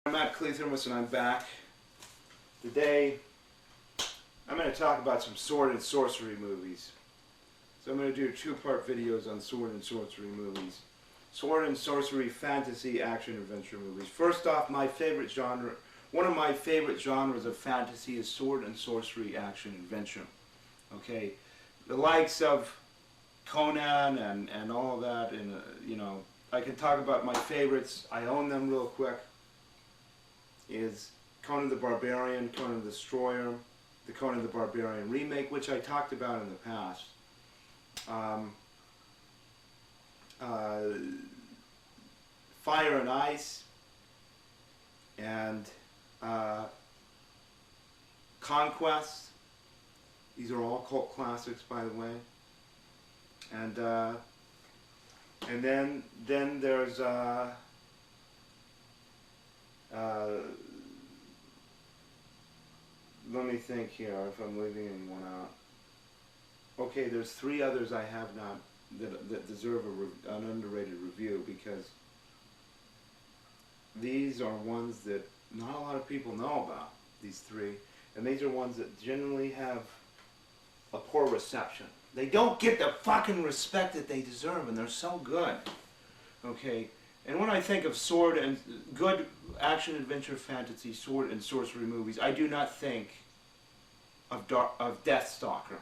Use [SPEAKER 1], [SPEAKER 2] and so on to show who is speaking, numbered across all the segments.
[SPEAKER 1] I'm Matt Cleathermos and I'm back. Today I'm going to talk about some sword and sorcery movies. So I'm going to do two-part videos on sword and sorcery movies. Sword and sorcery fantasy action adventure movies. First off, my favorite genre, one of my favorite genres of fantasy is sword and sorcery action adventure. Okay, the likes of Conan and all of that, and you know, I can talk about my favorites. I own them real quick. Is Conan the Barbarian, Conan the Destroyer, the Conan the Barbarian remake, which I talked about in the past. Fire and Ice, and Conquest. These are all cult classics, by the way. And then there's let me think here if I'm leaving anyone out. Okay, there's three others I have not that deserve an underrated review, because these are ones that not a lot of people know about, these three, and these are ones that generally have a poor reception. They don't get the fucking respect that they deserve, and they're so good. Okay, and when I think of sword and good action adventure fantasy sword and sorcery movies, I do not think of Deathstalker.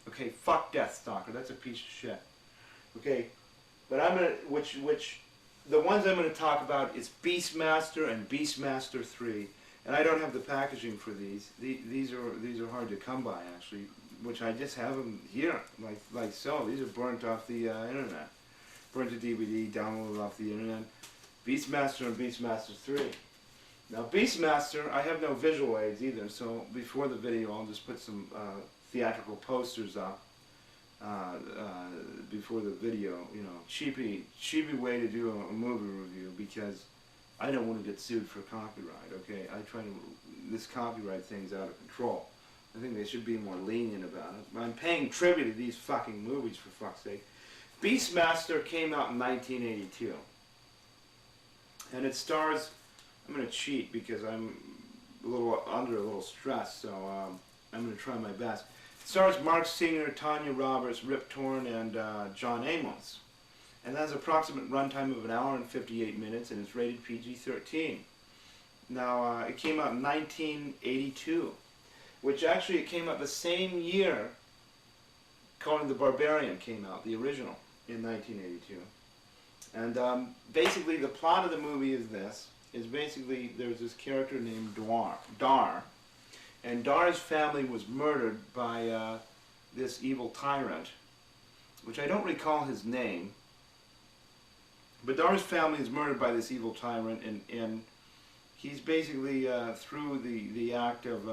[SPEAKER 1] Okay, fuck Deathstalker. That's a piece of shit. Okay, but I'm gonna the ones I'm gonna talk about is Beastmaster and Beastmaster 3, and I don't have the packaging for these. These are hard to come by, actually, which I just have them here, like so. These are burnt off the internet. Burnt to DVD, downloaded off the internet. Beastmaster and Beastmaster 3. Now Beastmaster, I have no visual aids either, so before the video I'll just put some theatrical posters up before the video. You know, cheapy way to do a movie review, because I don't want to get sued for copyright. Okay, this copyright thing's out of control. I think they should be more lenient about it. I'm paying tribute to these fucking movies, for fuck's sake. Beastmaster came out in 1982, and it stars, I'm going to cheat because I'm under a little stress, so I'm going to try my best. It stars Mark Singer, Tanya Roberts, Rip Torn, and John Amos, and that has an approximate runtime of 1 hour and 58 minutes, and it's rated PG-13. Now, it came out in 1982, which actually it came out the same year Conan the Barbarian came out, the original, in 1982. And basically the plot of the movie is this, basically there's this character named Dar, and Dar's family was murdered by this evil tyrant, which I don't recall his name, but Dar's family is murdered by this evil tyrant, and he's basically, through the act of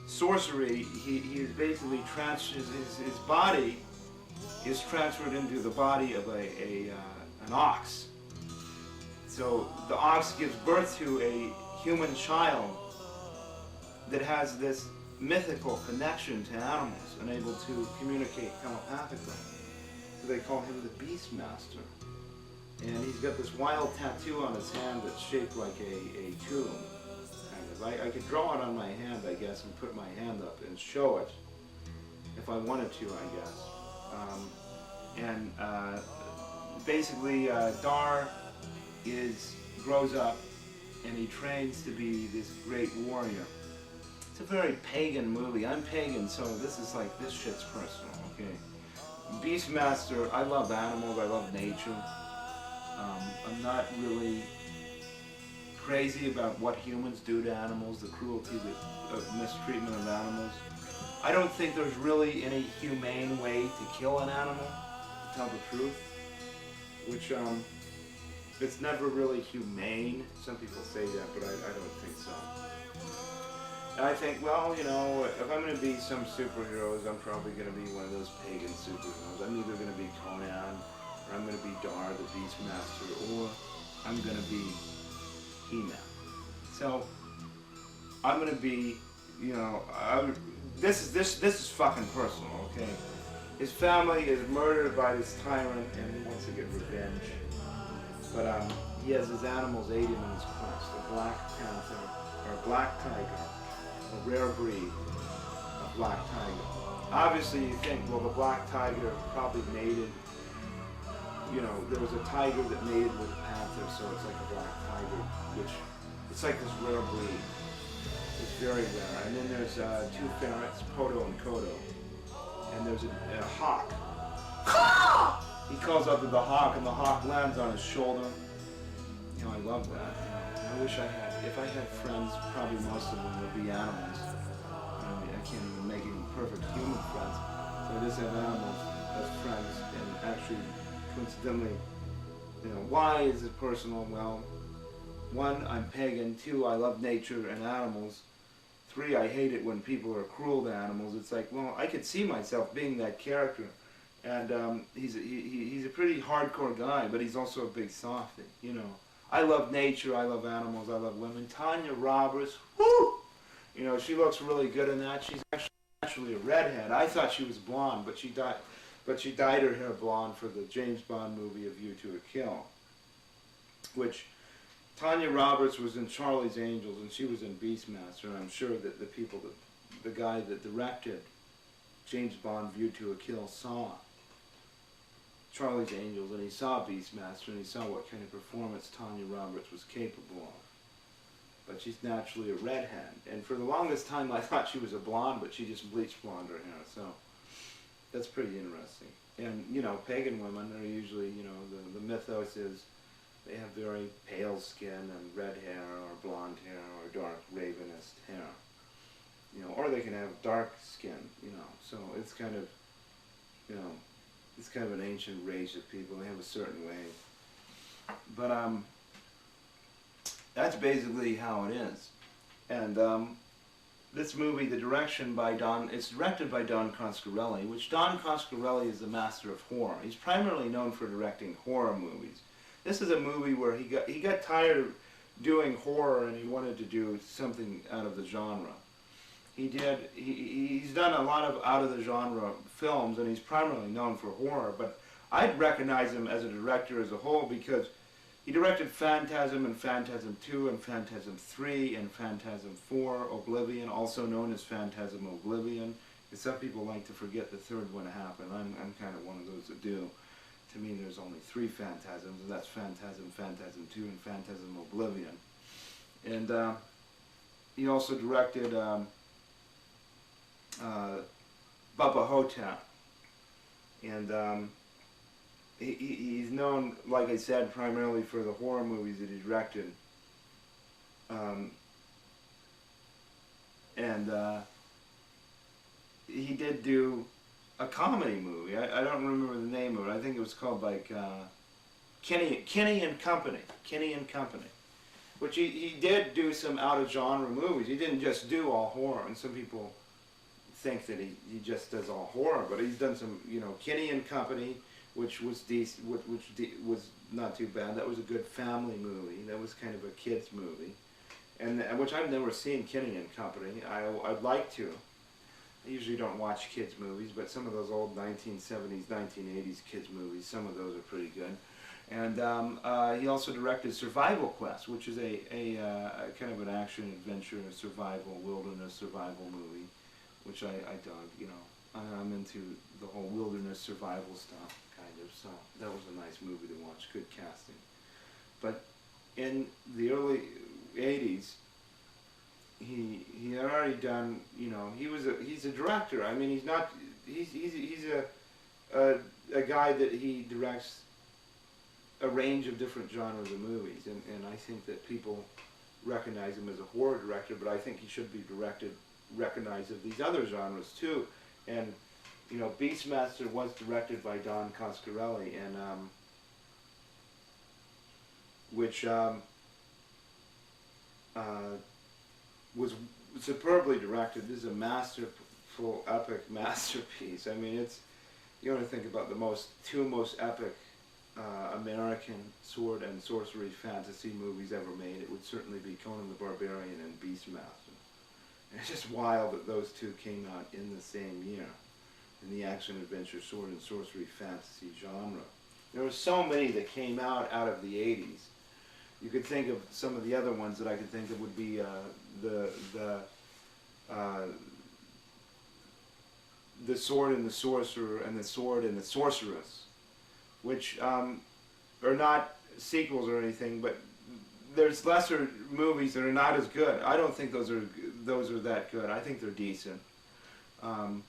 [SPEAKER 1] sorcery, he is basically his body is transferred into the body of an ox. So the ox gives birth to a human child that has this mythical connection to animals and able to communicate telepathically. So they call him the Beastmaster. And he's got this wild tattoo on his hand that's shaped like a tomb. I could draw it on my hand, I guess, and put my hand up and show it if I wanted to, I guess. Basically, Dar grows up and he trains to be this great warrior. It's a very pagan movie. I'm pagan, so this shit's personal, okay? Beastmaster, I love animals, I love nature. I'm not really crazy about what humans do to animals, the cruelty, the mistreatment of animals. I don't think there's really any humane way to kill an animal, to tell the truth, which it's never really humane. Some people say that, but I don't think so. And I think, well, you know, if I'm going to be some superheroes, I'm probably going to be one of those pagan superheroes. I'm either going to be Conan, or I'm going to be Dar, the Beastmaster, or I'm going to be He-Man. So I'm going to be, you know, this is fucking personal, okay? His family is murdered by this tyrant, and he wants to get revenge. But he has his animals aid him in his quest. A black panther, or a black tiger, a rare breed of black tiger. Obviously you think, well, the black tiger probably mated, you know, there was a tiger that mated with a panther, so it's like a black tiger, which, it's like this rare breed. It's very rare. And then there's two ferrets, Poto and Kodo. And there's a hawk. He calls up to the hawk, and the hawk lands on his shoulder. You know, I love that. You know, I wish I had, if I had friends, probably most of them would be animals. I mean, I can't even make any perfect human friends. So I just have animals as friends. And actually, coincidentally, you know, why is it personal? Well, one, I'm pagan. Two, I love nature and animals. Three, I hate it when people are cruel to animals. It's like, well, I could see myself being that character. And he's a pretty hardcore guy, but he's also a big softy, you know. I love nature, I love animals, I love women. Tanya Roberts, whoo! You know, she looks really good in that. She's actually a redhead. I thought she was blonde, but she dyed her hair blonde for the James Bond movie A View to a Kill, which Tanya Roberts was in Charlie's Angels, and she was in Beastmaster, and I'm sure that the guy that directed James Bond View to a Kill saw Charlie's Angels, and he saw Beastmaster, and he saw what kind of performance Tanya Roberts was capable of. But she's naturally a redhead, and for the longest time I thought she was a blonde, but she just bleached blonde her hair, so that's pretty interesting. And, you know, pagan women are usually, you know, the mythos is they have very pale skin and red hair, or blonde hair, or dark ravenous hair. You know, or they can have dark skin, you know, so it's kind of, you know, it's kind of an ancient race of people. They have a certain way. But that's basically how it is. And this movie, the direction by it's directed by Don Coscarelli, which Don Coscarelli is the master of horror. He's primarily known for directing horror movies. This is a movie where he got tired of doing horror, and he wanted to do something out of the genre. He's done a lot of out-of-the-genre films, and he's primarily known for horror, but I'd recognize him as a director as a whole because he directed Phantasm and Phantasm 2 and Phantasm 3 and Phantasm 4, Oblivion, also known as Phantasm Oblivion, because some people like to forget the third one happened. I'm kind of one of those that do. To me, there's only 3 Phantasms, and that's Phantasm, Phantasm 2, and Phantasm Oblivion. And he also directed Bubba Hotep, and he's known, like I said, primarily for the horror movies that he directed, and he did do a comedy movie. I don't remember the name of it. I think it was called like Kenny and Company, which he did do some out-of-genre movies. He didn't just do all horror, and some people think that he just does all horror, but he's done some, you know, Kenny and Company, which was decent, was not too bad. That was a good family movie. That was kind of a kids movie, and which I've never seen, Kenny and Company. I'd like to. I usually don't watch kids movies, but some of those old 1970s, 1980s kids movies, some of those are pretty good. And he also directed Survival Quest, which is a kind of an action adventure, survival, wilderness survival movie, which I dug. You know, I'm into the whole wilderness survival stuff, kind of. So that was a nice movie to watch. Good casting. But in the early '80s, he had already done. You know, he's a director. I mean, he's a guy that he directs a range of different genres of movies, and I think that people recognize him as a horror director, but I think he should be recognized of these other genres too. And you know, Beastmaster was directed by Don Coscarelli, and which was superbly directed. This is a masterful, epic masterpiece. I mean, it's, you want to think about the two most epic American sword and sorcery fantasy movies ever made, it would certainly be Conan the Barbarian and Beastmaster. And it's just wild that those two came out in the same year in the action-adventure sword and sorcery fantasy genre. There were so many that came out of the 80s. You could think of some of the other ones that I could think of would be the Sword and the Sorcerer and the Sword and the Sorceress, which are not sequels or anything, but there's lesser movies that are not as good. I don't think those are that good. I think they're decent. You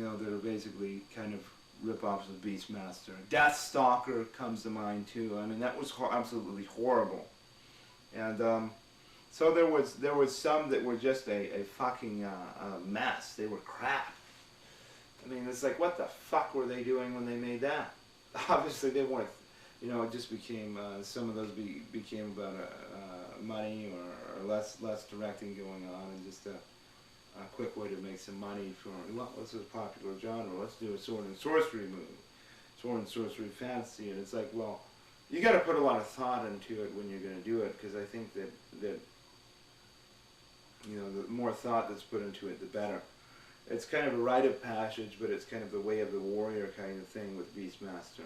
[SPEAKER 1] know, that are basically kind of rip-offs of Beastmaster. Deathstalker comes to mind too. I mean, that was absolutely horrible. And so there was some that were just a fucking mess. They were crap. I mean, it's like, what the fuck were they doing when they made that? Obviously, they weren't. You know, it just became some of those became about money or less directing going on, and just a quick way to make some money for, well, this is a popular genre. Let's do a sword and sorcery movie, sword and sorcery fantasy, and it's like, well, you got to put a lot of thought into it when you're going to do it, because I think that you know, the more thought that's put into it, the better. It's kind of a rite of passage, but it's kind of the way of the warrior kind of thing with Beastmaster.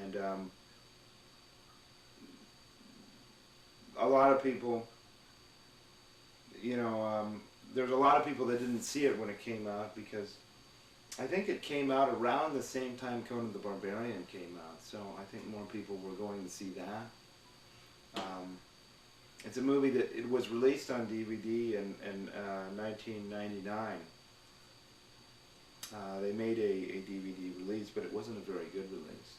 [SPEAKER 1] And a lot of people, you know, there's a lot of people that didn't see it when it came out, because I think it came out around the same time Conan the Barbarian came out, so I think more people were going to see that. It's a movie that it was released on DVD in 1999. They made a DVD release, but it wasn't a very good release.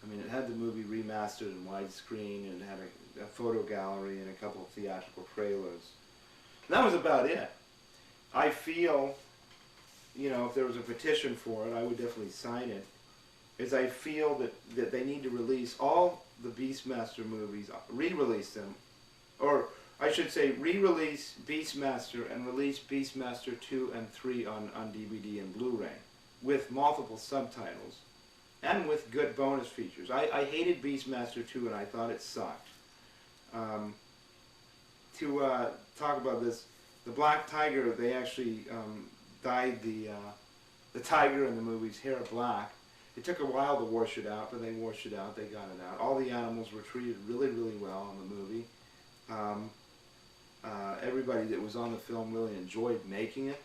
[SPEAKER 1] I mean, it had the movie remastered in widescreen, and it had a photo gallery and a couple of theatrical trailers. And that was about it. I feel, you know, if there was a petition for it, I would definitely sign it. Is I feel that they need to release all the Beastmaster movies, re-release them, or I should say re-release Beastmaster and release Beastmaster 2 and 3 on DVD and Blu-ray with multiple subtitles and with good bonus features. I hated Beastmaster 2 and I thought it sucked. To talk about this, the Black Tiger, they actually dyed the tiger in the movie's hair black. It took a while to wash it out, but they washed it out, they got it out. All the animals were treated really, really well in the movie. Everybody that was on the film really enjoyed making it.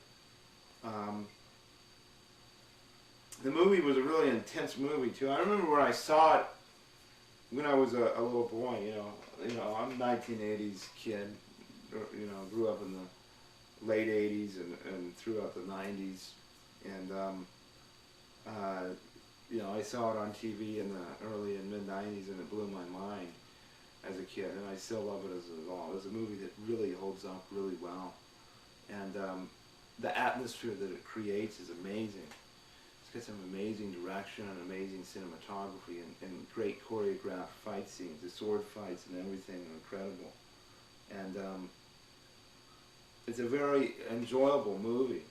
[SPEAKER 1] The movie was a really intense movie too. I remember when I saw it when I was a little boy. You know, I'm a 1980s kid. You know, grew up in the late 80s and throughout the 90s, and you know, I saw it on TV in the early and mid 90s, and it blew my mind as a kid, and I still love it as well. It's a movie that really holds up really well, and the atmosphere that it creates is amazing. It's got some amazing direction and amazing cinematography and great choreographed fight scenes. The sword fights and everything are incredible, and it's a very enjoyable movie.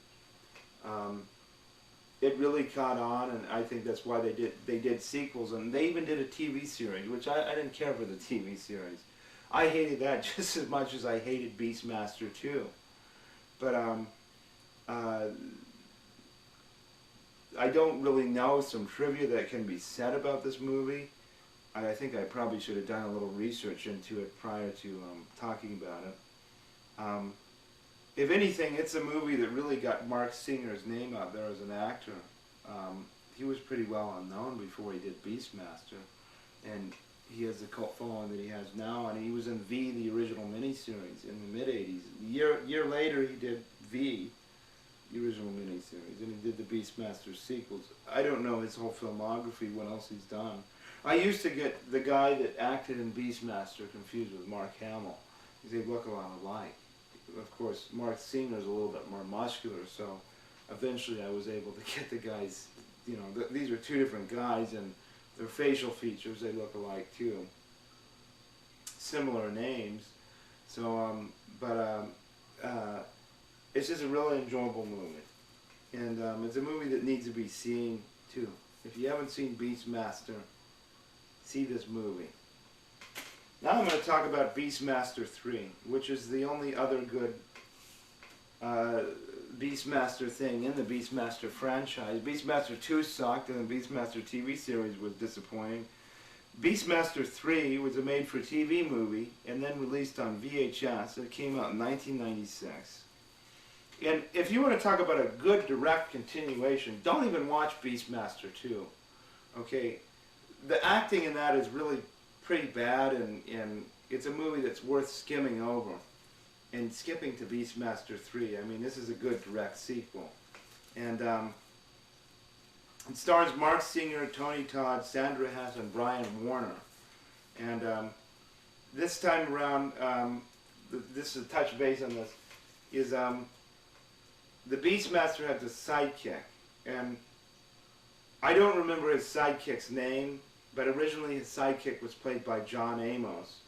[SPEAKER 1] It really caught on, and I think that's why they did sequels, and they even did a TV series, which I didn't care for the TV series. I hated that just as much as I hated Beastmaster 2. But I don't really know some trivia that can be said about this movie. I think I probably should have done a little research into it prior to talking about it. If anything, it's a movie that really got Mark Singer's name out there as an actor. He was pretty well unknown before he did Beastmaster, and he has the cult following that he has now, and he was in V, the original miniseries, in the mid-'80s. Year later, he did V, the original miniseries, and he did the Beastmaster sequels. I don't know his whole filmography, what else he's done. I used to get the guy that acted in Beastmaster confused with Mark Hamill, because they look a lot alike. Of course, Mark Singer's a little bit more muscular, so eventually I was able to get the guys, you know, these are two different guys, and their facial features, they look alike too. Similar names, so, it's just a really enjoyable movie. And it's a movie that needs to be seen too. If you haven't seen Beastmaster, see this movie. Now I'm going to talk about Beastmaster 3, which is the only other good Beastmaster thing in the Beastmaster franchise. Beastmaster 2 sucked, and the Beastmaster TV series was disappointing. Beastmaster 3 was a made-for-TV movie and then released on VHS. It came out in 1996. And if you want to talk about a good direct continuation, don't even watch Beastmaster 2. Okay? The acting in that is really pretty bad, and it's a movie that's worth skimming over. And skipping to Beastmaster 3, I mean, this is a good direct sequel. And it stars Mark Singer, Tony Todd, Sandra Hess, and Brian Warner. And this time around, this is a touch base on this, is the Beastmaster has a sidekick. And I don't remember his sidekick's name, but originally his sidekick was played by John Amos.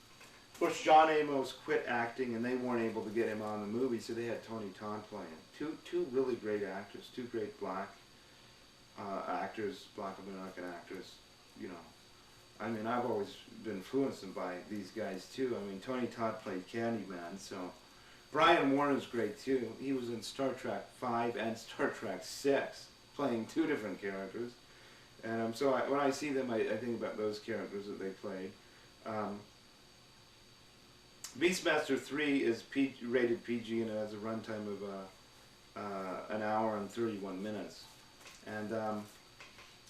[SPEAKER 1] Of course, John Amos quit acting, and they weren't able to get him on the movie, so they had Tony Todd playing. Two really great actors, two great black actors, black American actors. You know, I mean, I've always been influenced by these guys too. I mean, Tony Todd played Candyman, so Brian Warner's great too. He was in Star Trek V and Star Trek VI, playing two different characters. And so when I see them, I think about those characters that they played. Beastmaster 3 is rated PG, and it has a runtime of an hour and 31 minutes. And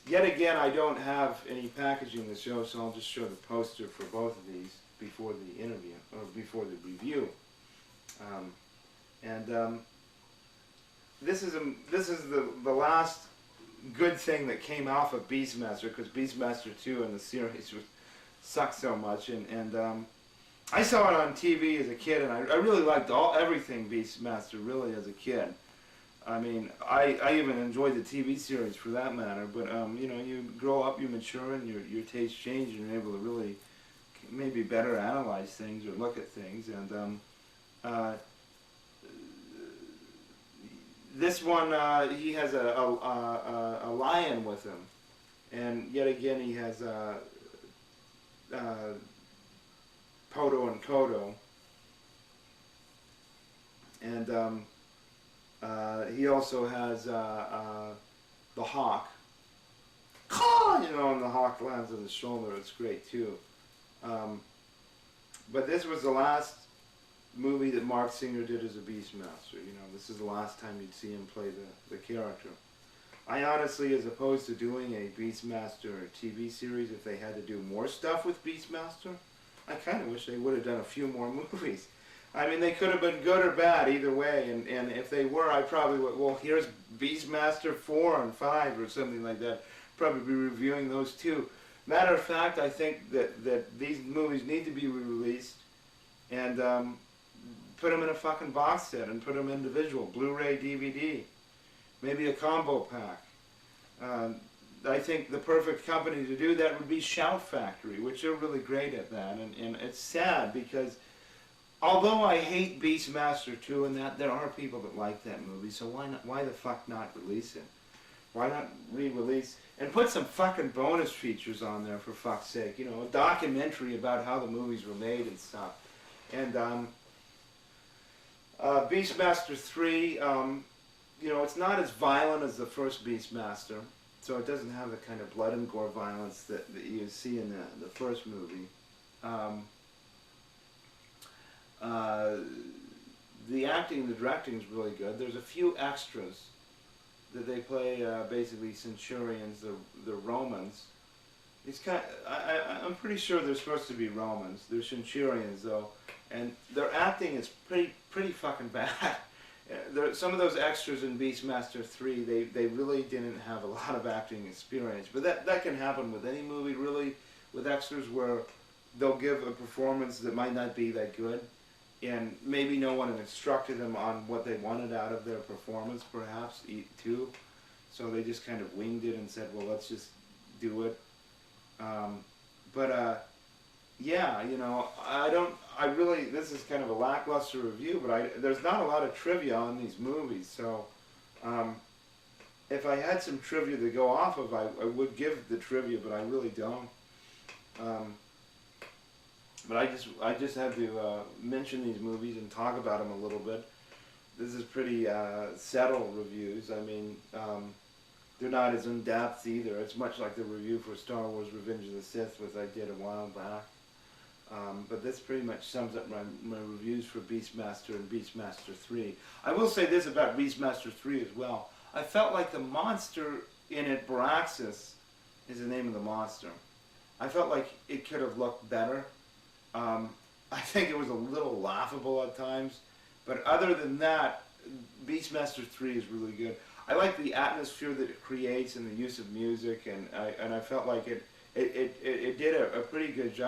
[SPEAKER 1] yet again, I don't have any packaging to show, so I'll just show the poster for both of these before the interview, or before the review. This is the last good thing that came off of Beastmaster, because Beastmaster 2 and the series sucked so much, and I saw it on TV as a kid, and I really liked everything Beastmaster really as a kid. I mean, I even enjoyed the TV series for that matter, but you know, you grow up, you mature, and your tastes change, and you're able to really maybe better analyze things or look at things. And this one, he has a lion with him, and yet again he has Poto and Kodo, and he also has the hawk, you know, and the hawk lands on his shoulder. It's great too. But this was the last movie that Mark Singer did as a Beastmaster. You know, this is the last time you'd see him play the character. I honestly, as opposed to doing a Beastmaster TV series, if they had to do more stuff with Beastmaster, I kind of wish they would have done a few more movies. I mean, they could have been good or bad either way, and if they were, I probably would, well, here's Beastmaster 4 and 5 or something like that. Probably be reviewing those too. Matter of fact, I think that these movies need to be re-released, and put them in a fucking box set and put them individual, Blu-ray, DVD, maybe a combo pack. I think the perfect company to do that would be Shout Factory, which are really great at that, and it's sad because although I hate Beastmaster 2 and that, there are people that like that movie, so why the fuck not release it? Why not re-release and put some fucking bonus features on there, for fuck's sake, you know, a documentary about how the movies were made and stuff. And Beastmaster 3, you know, it's not as violent as the first Beastmaster, so it doesn't have the kind of blood and gore violence that you see in the first movie. The acting and the directing is really good. There's a few extras that they play, basically Centurions, the Romans. It's kind of, I'm pretty sure they're supposed to be Romans. They're Centurions though, and their acting is pretty fucking bad. Some of those extras in Beastmaster 3, they really didn't have a lot of acting experience. But that can happen with any movie, really, with extras where they'll give a performance that might not be that good, and maybe no one instructed them on what they wanted out of their performance, perhaps, too. So they just kind of winged it and said, well, let's just do it. Yeah, you know, this is kind of a lackluster review, but there's not a lot of trivia on these movies, so if I had some trivia to go off of, I would give the trivia, but I really don't. But I just had to mention these movies and talk about them a little bit. This is pretty settled reviews. I mean, they're not as in depth either. It's much like the review for Star Wars Revenge of the Sith, which I did a while back. But this pretty much sums up my reviews for Beastmaster and Beastmaster 3. I will say this about Beastmaster 3 as well. I felt like the monster in it, Baraxis, is the name of the monster. I felt like it could have looked better. I think it was a little laughable at times. But other than that, Beastmaster 3 is really good. I like the atmosphere that it creates and the use of music, and I felt like it did a pretty good job